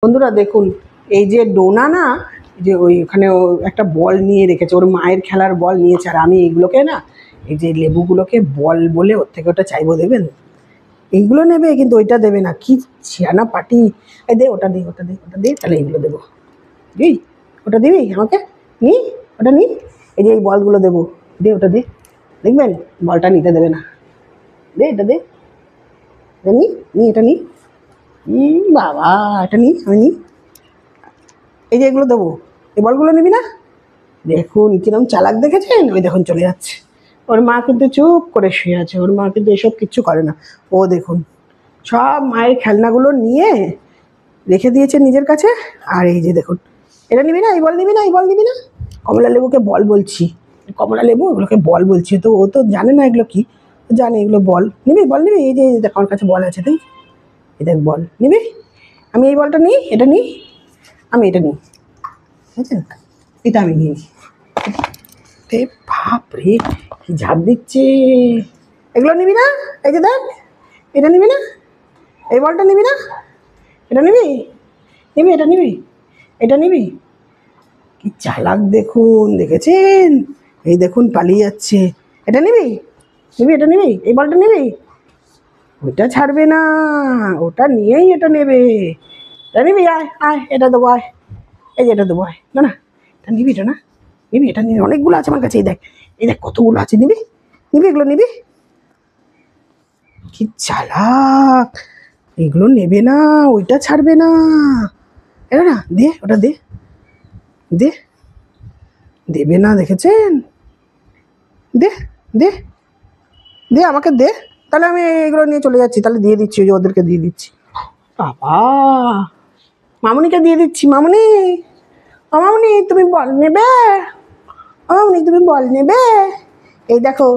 বন্ধুরা দেখুন, এই যে ডোনা না, যে ওইখানে একটা বল নিয়ে রেখেছে, ওর মায়ের খেলার বল নিয়েছে। আর আমি এইগুলোকে না, এই যে লেবুগুলোকে বল বলে ওর থেকে ওটা চাইবো, দেবেন? এইগুলো নেবে কিন্তু ওইটা দেবে না, কি ছিয়ানা পাটি। এই দে, ওটা দে, ওটা দে, ওটা দে, তাহলে এইগুলো দেবো। দিই, ওটা দিবি আমাকে? নি, ওটা নি। এই যে এই বলগুলো দেবো, দে ওটা দে। দেখবেন বলটা নিতে দেবে না। দে, এটা দে, এটা নি, নি এটা নি। বাবা, এটা নি, আমি নি। এই যে এগুলো দেবো, এই বলগুলো নিবি না? দেখুন কিরম চালাক, দেখেছেন? ওই দেখুন চলে যাচ্ছে। ওর মা কিন্তু চুপ করে শুয়ে আছে, ওর মা কিন্তু এসব কিচ্ছু করে না। ও দেখুন সব মায়ের খেলনাগুলো নিয়ে রেখে দিয়েছে নিজের কাছে। আর এই যে দেখুন, এটা নিবি না, এই বল নিবি না, এই বল নিবি না। কমলা লেবুকে বল বলছি, কমলা লেবু এগুলোকে বল বলছি। তো ও তো জানে না এগুলো কি, জানে এগুলো বল। নিবি, বল নিবি? এই যে দেখ আমার কাছে বল আছে, তাই এই দেখ বল নিবি। আমি এই বলটা নিই, এটা নিই, আমি এটা নিই, বুঝছেন? এটা আমি নিই। রে বাপ রে, কি ঝাঁপ দিচ্ছে! এগুলো নিবি না? এই যে দেখ, এটা নিবি না, এই বলটা নিবি না, এটা নিবি, নিবি এটা নিবি, এটা নিবি। কি চালাক দেখুন, দেখেছেন? এই দেখুন পালিয়ে যাচ্ছে। এটা নিবি, নিবি এটা নিবি, এই বলটা নিবি, ওইটা ছাড়বে না, ওটা নিয়েই এটা নেবে। এটা নিবি, আয় আয়, এটা দেবো, আয়, এই যে এটা দেবো, আয় না না, এটা নিবি, এটা না নিবি, এটা নিবি, অনেকগুলো আছে আমার কাছে, এই দেখ, এই দেখ কতগুলো আছে, নিবি, নিবি এগুলো নিবি। কি চালাক, এগুলো নেবে না, ওইটা ছাড়বে না। এটা না, দে ওটা দে, দে, দেবে না, দেখেছেন? দে, দে, দে আমাকে দে, তাহলে আমি এগুলো নিয়ে চলে যাচ্ছি, তাহলে দিয়ে দিচ্ছি, ওই যে ওদেরকে দিয়ে দিচ্ছি। বাবা, মামুনিকে দিয়ে দিচ্ছি। মামুনি, ও মামুনি তুমি বল নেবে? ও মামুনি তুমি বল নেবে? এই দেখো,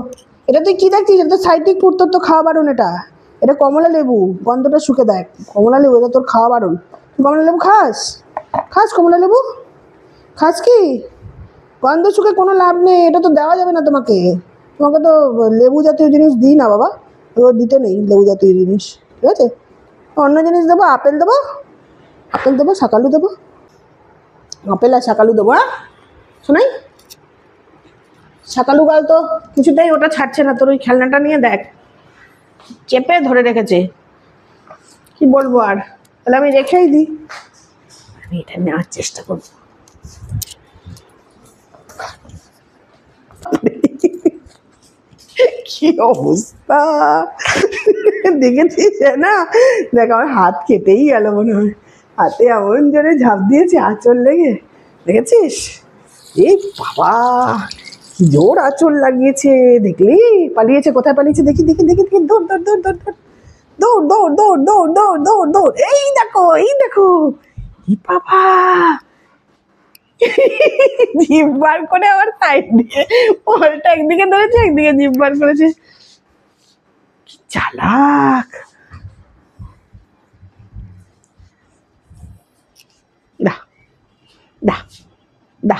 এটা তুই কি দেখছিস? এটা তো সাইট্রিক ফুড, তোর তো খাওয়া বারণ। এটা এটা কমলা লেবু, গন্ধটা শুকে দেখ। কমলা লেবু, এটা তোর খাওয়া বারণ। তুই কমলা লেবু খাস? খাস কমলা লেবু? খাস কি? গন্ধ শুকে কোনো লাভ নেই, এটা তো দেওয়া যাবে না তোমাকে। তোমাকে তো লেবু জাতীয় জিনিস দিই না বাবা, তো দিতে নেই লেবু জাতীয় জিনিস, ঠিক আছে? অন্য জিনিস দেবো, আপেল দেবো, আপেল দেবো, শাকালু দেবো, আপেল আর শাকালু দেবো। হ্যাঁ শোনাই, শাকালু গাল তো কিছুতেই ওটা ছাড়ছে না, তোর ওই খেলনাটা নিয়ে দেখ, চেপে ধরে রেখেছে। কি বলবো আর, তাহলে আমি রেখেই দিই, আমি এটা নেওয়ার চেষ্টা করবো। কি অবস্থা দেখেছিস না? দেখ আমার হাত কেটেই গেল মনে হয়, হাতে এমন জোরে ঝাঁপ দিয়েছে আঁচড় লেগে, দেখেছিস? এই বাবা, কি জোর আঁচড় লাগিয়েছে, দেখলি? পালিয়েছে, কোথায় পালিয়েছে দেখি দেখি দেখি দেখি, দৌড় দৌড় দৌড় দৌড় দৌড় দৌড় দৌড় দৌড় দৌড় দৌড় দৌড়, এই দেখো, এই দেখো, কি বাবা, জিভ বার করে আবার সাইড দিয়ে বলটা একদিকে ধরেছে, একদিকে জিভ বার করেছে। কি চালাক! দা, দা, দা।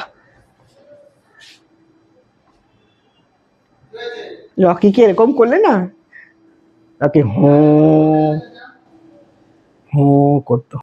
রকিকে এরকম করলে না, রকি হো হো করতো।